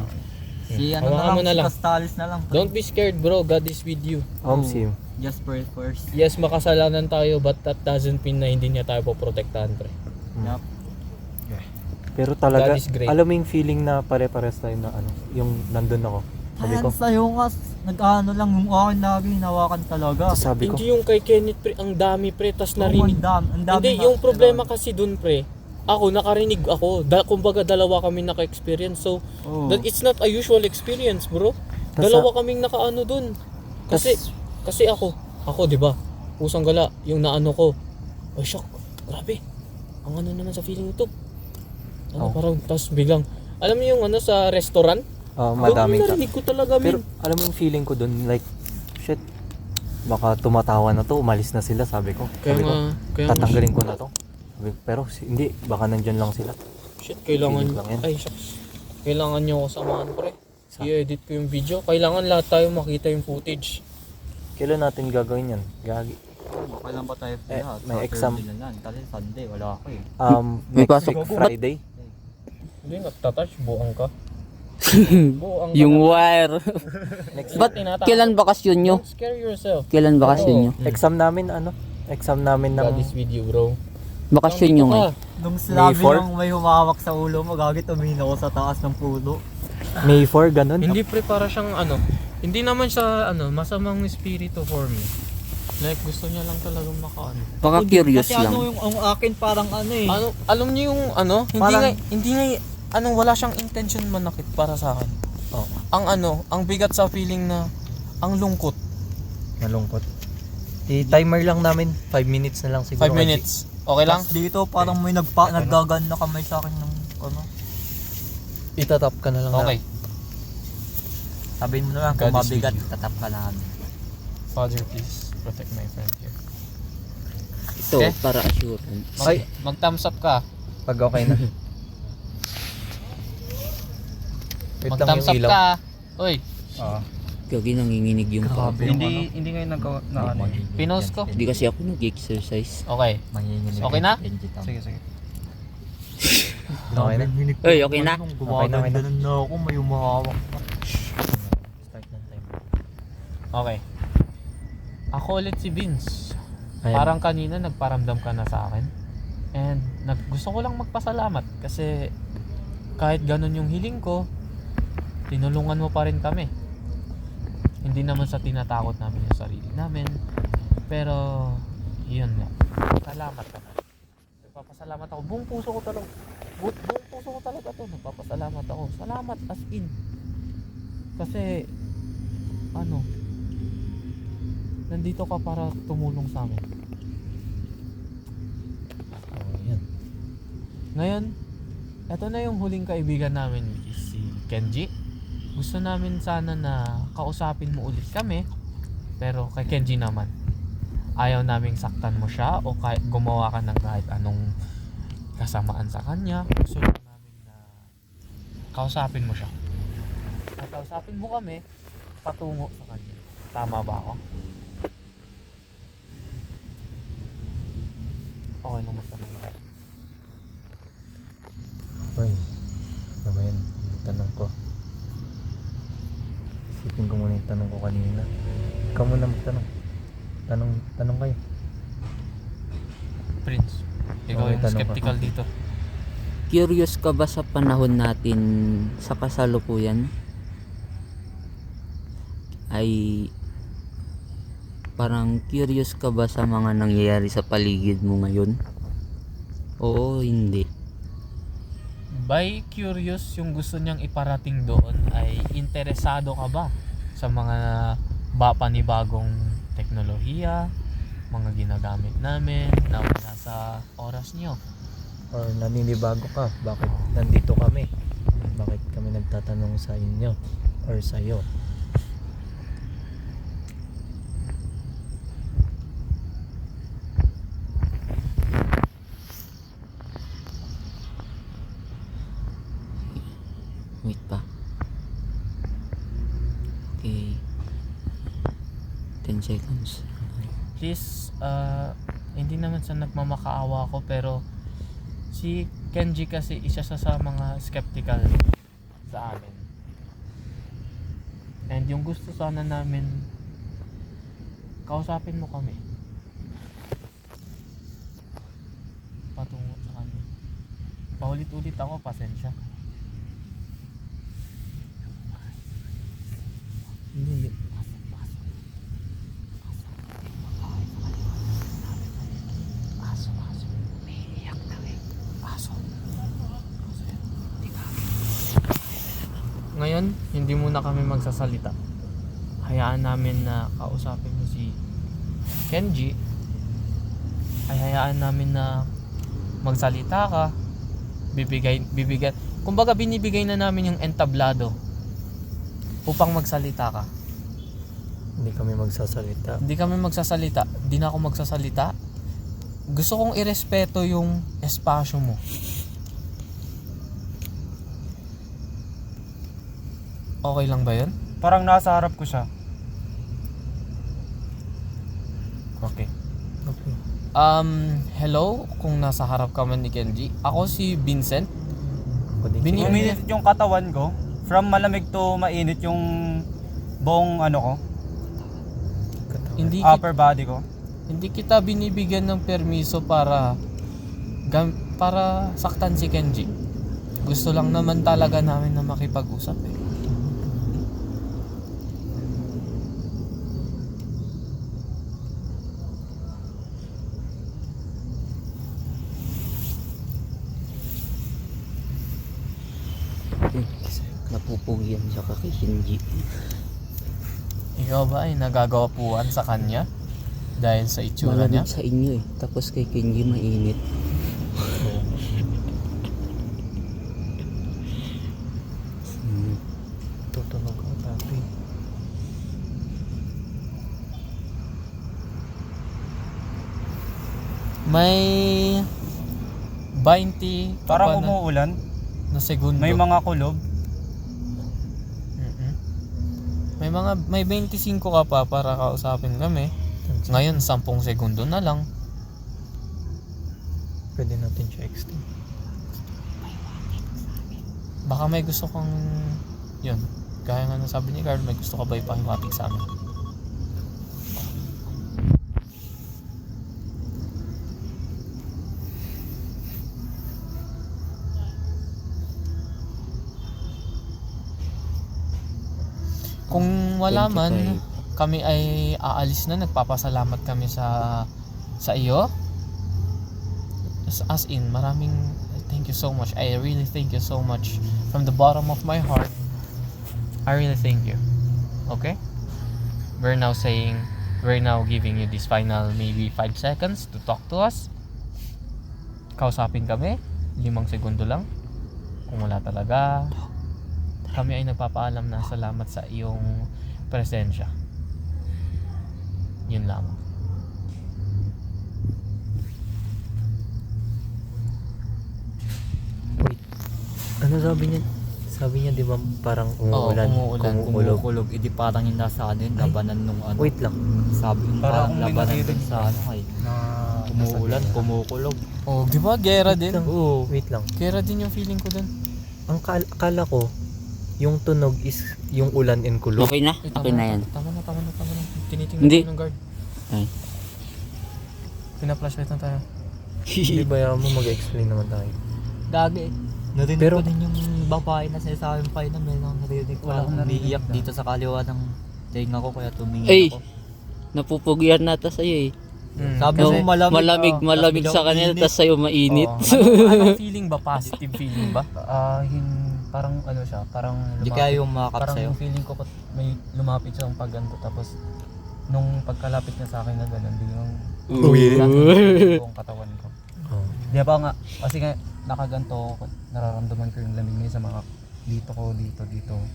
E: Si ano
A: Hawakan
E: na lang,
A: mo na
E: si
A: lang.
E: Castalis na lang.
A: Don't be scared, bro. God is with you.
C: see.
E: Just pray first.
A: Yes, makasalanan tayo, but that doesn't mean na hindi niya tayo poprotektahan, pre.
E: Yup.
C: Pero talaga,
A: God is great.
C: alam mo yung feeling na pare-pares tayo na ano, yung nandun ako. Sabi ko,
E: Ayan sa'yo nga, nag-ano lang yung akin lagi, hinawakan talaga.
C: sabi ko,
A: Hindi yung kay Kenneth, pre. Ang dami, pre. Tas
E: Oo,
A: narinig.
E: ang dami
A: Hindi,
E: na-
A: yung problema kasi dun, pre. Ako, nakarinig ako. Kumbaga, dalawa kami naka-experience. So,
E: Oo.
A: it's not a usual experience, bro.
C: Tas-
A: Dalawa kaming nakaano dun. Kasi,
C: Tas-
A: kasi ako, di ba? Pusang gala, yung naano ko. Ay, shock. Grabe. Ang ano naman sa feeling ito. Ano,
C: Oh.
A: parang, tas biglang, alam mo yung ano sa restaurant?
C: madaming
A: Doon narinig ko talaga,
C: Pero
A: men.
C: alam mo yung feeling ko dun, like, shit, baka tumatawa na to, umalis na sila, sabi ko.
A: Kaya
C: Sabi ko,
A: nga,
C: tatanggalin ko na to. Sabi ko, pero hindi, baka nandyan lang sila.
A: shit, kailangan,
C: Feeling lang yan.
A: ay, shucks. Kailangan nyo ako samahan, pre. I-edit ko yung video. Kailangan lahat tayo makita yung footage.
C: Kailan natin gagawin yan? Gagi.
E: Kailan ba tayo lahat?
C: may exam.
E: Kasi Sunday, wala ako eh.
D: May
C: Next
D: pasok.
C: week, Friday.
A: Hindi, natatouch. Buang ka. Buang ka.
D: Yung wire.
C: Next
D: Ba't
A: Tinatawag.
D: kailan bakasyon nyo?
A: Don't scare yourself.
D: Kailan bakasyon nyo?
C: Exam namin, ano? Exam namin
A: God
C: ng
A: is with you, bro.
D: Bakasyon nyo ngayon.
E: Nung sinabi
C: May 4?
E: nung may humawak sa ulo mo, gagi tumingin ako sa taas ng puno.
C: May 4, ganun.
A: Hindi, pre, para siyang ano. Hindi naman siya, ano, masamang espiritu for me. Like, gusto niya lang talagang makaano.
D: Baka curious
E: Kasi ano
D: lang.
E: yung ang akin parang ano eh.
A: Ano, alam niyo yung ano,
E: Parang-
A: hindi nga, ano, wala siyang intention manakit para sa akin.
C: Oh,
A: Ang ano, ang bigat sa feeling na, ang lungkot.
C: malungkot. I-timer lang namin, 5 minutes na lang siguro.
A: 5 minutes. Okay lang?
E: Tapos dito parang may naggagan na kamay sa akin ng ano.
C: Itatap ka na lang.
A: Okay.
E: Sabihin mo na lang
A: God
E: kung
A: is with
E: mabigat,
A: you.
E: tatap ka namin.
A: Father, please protect my friend here.
D: Ito,
A: Okay.
D: para assurance.
A: Mag-thumbs up ka.
C: Pag okay na. Wait lang
A: Mag-thumbs
C: yung
A: up
C: ilaw.
A: ka. Uy,
D: Gagi, nanginginig yung paa ko.
A: Hindi ngayon na ano. Pinost ko.
D: Hindi kasi ako nag-exercise.
A: Okay.
C: Manginginig.
A: Okay na?
C: Sige.
A: Sige.
C: Okay na?
D: Oy, okay na?
C: Okay na.
E: na ako, may umahawak.
C: Start ng time.
A: Okay. Ako ulit si Vince.
C: Ayan.
A: Parang kanina nagparamdam ka na sa akin. And gusto ko lang magpasalamat kasi kahit ganun yung hiling ko, tinulungan mo pa rin kami. Hindi naman sa tinatakot namin yung sarili namin. Pero, yun nga. Salamat ka. Nagpapasalamat ako. Buong puso ko talaga. Buong puso ko talaga to. Nagpapasalamat ako. Salamat as in. Kasi, nandito ka para tumulong sa amin.
C: Oh, yan.
A: Ngayon, eto na yung huling kaibigan namin, which is si Kenji. Gusto namin sana na kausapin mo ulit kami, pero kay Kenji naman, ayaw naming saktan mo siya o kahit gumawa ka ng kahit anong kasamaan sa kanya. Gusto lang namin na kausapin mo siya. At kausapin mo kami patungo sa kanya. Tama ba ako? Okay naman sa mga.
C: Uy, ano yan? Yung tanong ko. Isipin ko muna yung tanong ko kanina. Ikaw muna magtanong. Tanong kayo.
A: Prince, ikaw
C: Okay,
A: yung
C: tanong ka.
A: skeptical dito.
D: Curious ka ba sa panahon natin sa kasalukuyan? Ay parang curious ka ba sa mga nangyayari sa paligid mo ngayon? Oo, hindi.
A: By curious, yung gusto niyang iparating doon ay interesado ka ba sa mga panibagong teknolohiya, mga ginagamit namin na wala sa oras niyo?
C: Or naninibago ka? Bakit nandito kami? Bakit kami nagtatanong sa inyo? Or sa iyo?
D: Wait pa. Okay. 10 seconds.
A: Please, hindi naman sa nagmamakaawa ko, pero si Kenji kasi isa sa mga skeptical sa amin. And yung gusto sana namin, kausapin mo kami patungo sa kanya. Paulit-ulit ako, pasensya.
C: Hindi.
A: Ngayon, hindi muna kami magsasalita. Hayaan namin na kausapin mo si Kenji. Ay hayaan namin na magsalita ka. Bibigay. Kumbaga binibigay na namin yung entablado upang magsalita ka.
C: Hindi kami magsasalita.
A: Hindi kami magsasalita. Hindi na ako magsasalita. Gusto kong irespeto yung espasyo mo. Okay lang ba yun?
E: Parang nasa harap ko siya.
A: Okay.
C: Okay.
A: Hello, kung nasa harap ka man ni Kenji. Ako si Vincent.
C: Ako din.
A: Bini-
E: Uminit yung katawan ko. From malamig to mainit yung buong ano ko,
C: Katawan.
E: upper body ko.
A: Hindi kita binibigyan ng permiso para saktan si Kenji. Gusto lang naman talaga namin na makipag-usap eh.
D: Napupugian siya kay Kenji.
A: Ikaw ba ay nagagawapuan sa kanya? Dahil sa itsura niya?
D: Malamig sa inyo eh. Tapos kay Kenji mainit.
C: Tutunog ako dati.
A: May 20
E: Parang
A: pa na,
E: umuulan.
A: na segundo.
E: May mga kulob.
A: Mm-mm. may 25 ka pa para kausapin kami. Ngayon 10 segundo na lang.
C: Pwede natin siya extend.
A: Baka may gusto kang yun. Gaya nga ng sabi ni Carl, may gusto ka ba ipahiwatig sa amin? Kung wala man, kami ay aalis na. Nagpapasalamat kami sa iyo. As in, maraming thank you so much. I really thank you so much from the bottom of my heart. I really thank you. Okay? We're now giving you this final maybe 5 seconds to talk to us. Kausapin kami, 5 segundo lang. Kung wala talaga, kami ay nagpapaalam na salamat sa iyong presensya. Yun lamang.
C: Wait. Ano sabi niya? Sabi niya 'di ba parang umuulan, kumukulog.
E: Kumukulog. Hindi parang yung nasa ano yun, labanan nung ano.
C: Wait lang.
E: Sabi yung
B: Parang
E: parang
B: may
E: labanan
B: naririnig
E: dun sa ano kay. Umuulan, kumukulog.
A: Oh, di ba? Gera
C: Wait
A: din.
C: lang.
E: Oo.
C: Wait lang.
A: Gera din yung feeling ko dun.
C: Ang akala ko yung tunog is yung ulan and kulog.
D: Okay na?
A: Eh,
D: Okay na yan.
A: Tama na. Tinitingnan
D: Hindi.
A: ko ng guard.
D: Ay.
A: Pina-flashlight na tayo.
C: Hindi ba yaman mo mag-explain naman tayo?
E: Gagi. Narinig
C: Pero-
E: ko din yung babae na sinasabi pa yun. May narinig ko.
B: Wala akong narinig
E: Umiiyak
B: na.
E: dito sa kaliwa ng tenga ko kaya tumingin
D: Ay!
E: ako.
D: Napupugyan nata sa'yo eh.
E: Sabi
D: No,
E: mo malamig.
D: malamig sa kanila, tas sa'yo mainit.
A: Anong feeling ba? Positive feeling ba?
B: Parang ano siya, parang
E: Hindi kaya yung makakap
B: parang
E: sa'yo.
B: feeling ko may lumapit siyang pagganto tapos nung pagkalapit niya sa akin na gano'n, biglang buong katawan ko.
C: Oh.
B: Di ba nga, kasi nga nakaganto ako, nararamdaman ko yung lamig niya sa mga dito.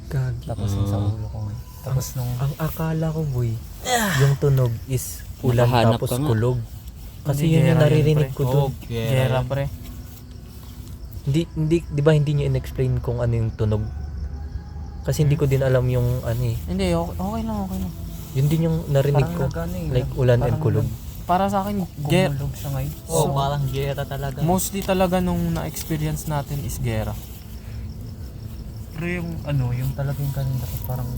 C: Gagi.
B: Tapos yung sa ulo ko. Tapos nung
C: Ang akala ko boy, yung tunog is ulan
D: Nakahanap
C: tapos
D: ka nga.
C: kulog. Kasi
A: Hindi,
C: yun yung
A: gera yun,
C: naririnig
A: pre.
C: ko doon.
A: Gera, pre.
C: Hindi, di ba hindi niyo in-explain kung ano yung tunog? Kasi hindi ko din alam yung ano eh.
A: Hindi, okay lang.
C: Yun din yung narinig
B: parang
C: ko.
B: nagano eh.
C: Like ulan and kulog.
A: Para sa akin,
B: Gumulog siya ngayon.
E: Oo, parang gera talaga.
A: mostly talaga nung na-experience natin is gera.
B: Pero yung ano, yung talaga yung kanina ko parang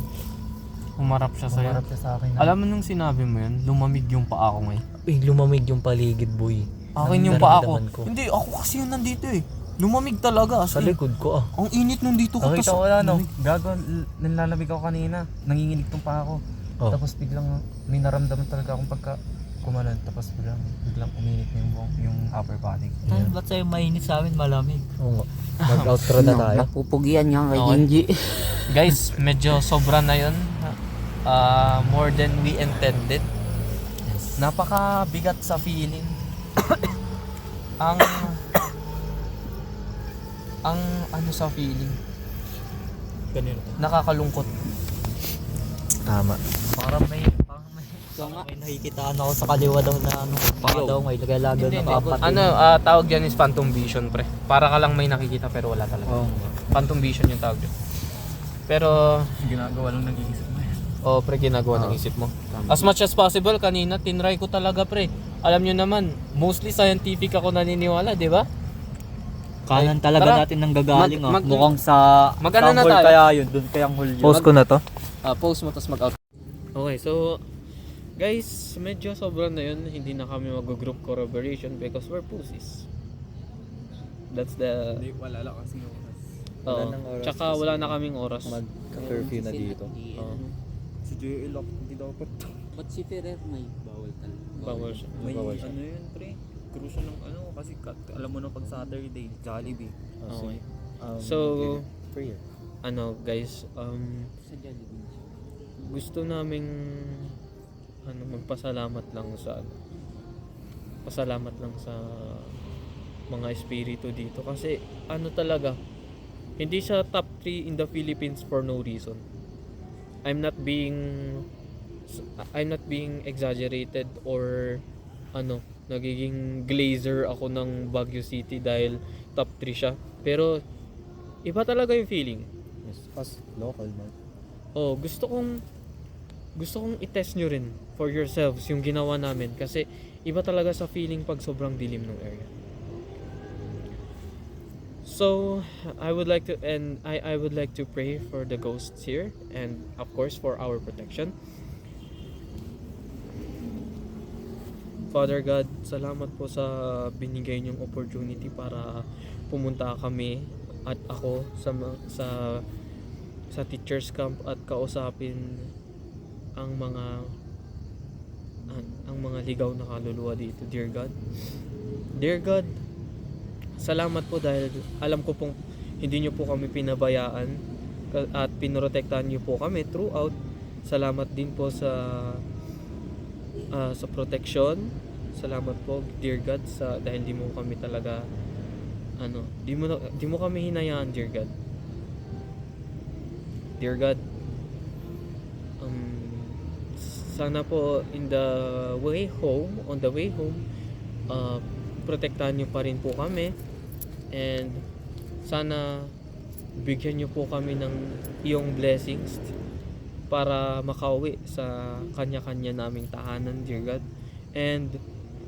A: Humarap siya sa'yo.
B: umarap siya sa akin.
A: Alam mo nung sinabi mo yun, lumamig yung paa ko ngayon.
C: Lumamig yung paligid boy.
A: Akin yung paa ko.
C: Naramdaman ko.
A: Hindi, ako kasi yung nandito eh. Lumamig talaga.
C: Sa likod ko ah.
A: Ang init nung dito ko.
B: Nakita ko wala no, gago, nilalamig ako kanina. Nanginginig tong paa ko.
C: Oh.
B: Tapos biglang may naramdaman talaga akong pagka kumalan. Tapos biglang uminit na yung upper body ko.
E: Ay, ba't sa'yo mainit sa amin malamig?
C: Oo nga. Mag-outro na tayo.
D: Napupugyan niya kay
A: Okay.
D: Gingy.
A: Guys, medyo sobra na yun. More than we intended. Napakabigat sa feeling. ang ano sa feeling,
E: Ganito.
A: nakakalungkot.
C: Tama.
E: Parang may nakikitaan ako sa kaliwa daw na ano, baka daw may lagay-lagay na kaapat.
A: Tawag yan is phantom vision, pre. Para ka lang may nakikita pero wala talaga.
E: Oo.
A: Phantom vision yung tawag yun. Pero
B: Ginagawa lang nag-iisip mo.
A: pre, ginagawa ng isip mo. As much as possible, kanina tinry ko talaga, pre. Alam nyo naman, mostly scientific ako naniniwala, di ba?
E: Kanan talaga
A: Tara.
E: natin nang gagaling
A: Mag-
E: Mukhang sa
A: Mag-ano na
E: hole
A: tayo?
E: kaya yun, doon kayang hole yun.
C: Post ko na to.
A: Post mo, tapos mag-out. Okay, so guys, medyo sobrang na yun. Hindi na kami mag-group corroboration because we're pussies. That's the...
B: Wala lang kasi yung
A: Oo.
C: nang oras
A: Tsaka wala na kaming oras.
C: Mag-curfew na dito.
A: Oo.
B: si JL hindi dapat.
D: Ba't si Ferrer may bawal talaga?
A: Bawal siya.
B: May
C: Bawal siya.
B: ano yun pre, cruise ng ano kasi alam mo na pag Saturday, Jollibee.
A: Okay.
C: Um,
A: So,
C: prayer.
A: ano guys,
D: Sa Jollibee.
A: gusto naming magpasalamat lang sa pasalamat lang sa mga espiritu dito kasi talaga hindi siya top 3 in the Philippines for no reason. I'm not being exaggerated or nagiging glazer ako ng Baguio City dahil top 3 siya, pero iba talaga yung feeling.
C: Yes, us local man.
A: gusto kong i-test nyo rin for yourselves yung ginawa namin kasi iba talaga sa feeling pag sobrang dilim ng area. So, I would like to pray for the ghosts here and of course for our protection. Father God, salamat po sa binigay niyong opportunity para pumunta kami at ako sa teachers camp at kausapin ang mga ligaw na kaluluwa dito, dear God. Dear God, salamat po dahil alam ko pong hindi niyo po kami pinabayaan at pinrotektahan niyo po kami throughout. Salamat din po sa protection. Salamat po, dear God, dahil di mo kami talaga di mo kami hinayaan, dear God. Dear God, sana po on the way home, protektahan niyo pa rin po kami and sana bigyan niyo po kami ng iyong blessings para makauwi sa kanya-kanya naming tahanan, dear God. And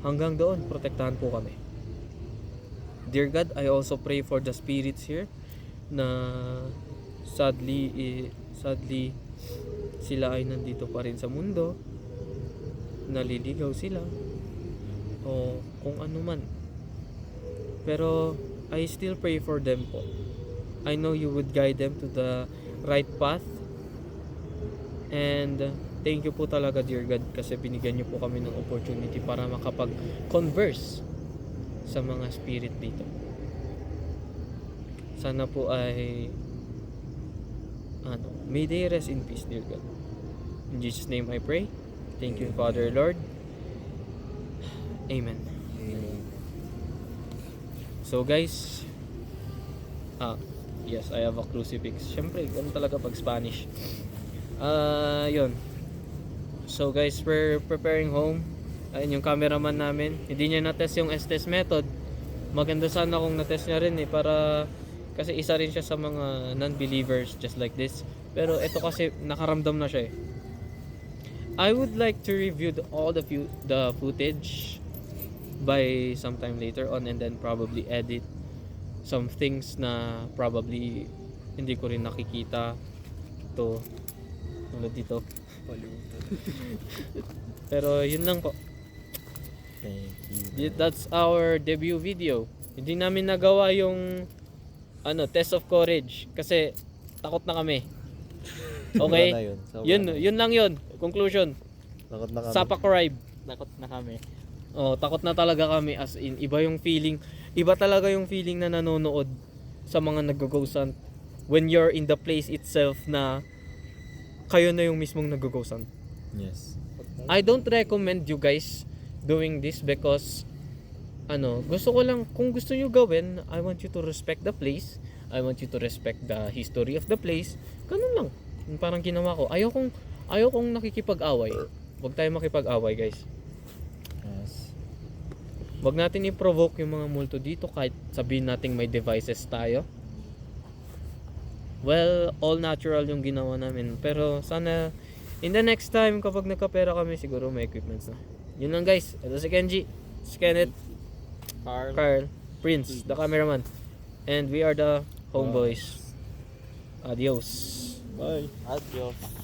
A: hanggang doon, protektahan po kami. Dear God, I also pray for the spirits here na sadly sila ay nandito pa rin sa mundo, naliligaw sila o kung ano man, pero I still pray for them po. I know you would guide them to the right path and thank you po talaga, dear God, kasi binigyan niyo po kami ng opportunity para makapag-converse sa mga spirit dito. Sana po ay may they rest in peace, dear God. In Jesus' name I pray. Thank you, Father, Lord. Amen. So guys, yes, I have a crucifix. Syempre, ganun talaga pag Spanish. Yun. So guys, we're preparing home. Ayun yung cameraman namin. Hindi niya na-test yung Estes method. Maganda sana kung na-test niya rin kasi isa rin siya sa mga non-believers just like this. Pero ito kasi nakaramdam na siya eh. I would like to review all the footage by sometime later on and then probably edit some things na probably hindi ko rin nakikita to tulad dito. Pero yun lang po.
C: Thank you.
A: That's our debut video. Hindi namin nagawa yung test of courage kasi takot na kami. Okay?
C: Wala na yun. So,
A: Yun lang yun. Conclusion.
C: Takot na kami.
A: Sapakribe.
E: Takot na kami.
A: Takot na talaga kami as in iba yung feeling. Iba talaga yung feeling na nanonood sa mga nag-ghost hunt when you're in the place itself na kayo na yung mismong nag-ghost hunt.
C: Yes.
A: I don't recommend you guys doing this because gusto ko lang, kung gusto nyo gawin, I want you to respect the place. I want you to respect the history of the place. Ganun lang. Yung parang ginawa ko. Ayaw kong nakikipag-away. Huwag tayo makipag-away, guys.
C: Yes.
A: Huwag natin i-provoke yung mga multo dito kahit sabihin natin may devices tayo. Well, all natural yung ginawa namin. Pero sana in the next time kapag nagkapera kami, siguro may equipments na. Yun lang, guys. Ito si Kenji, si Kenneth, Carl, Prince, the cameraman. And we are the homeboys. Adios.
C: Bye. Adios.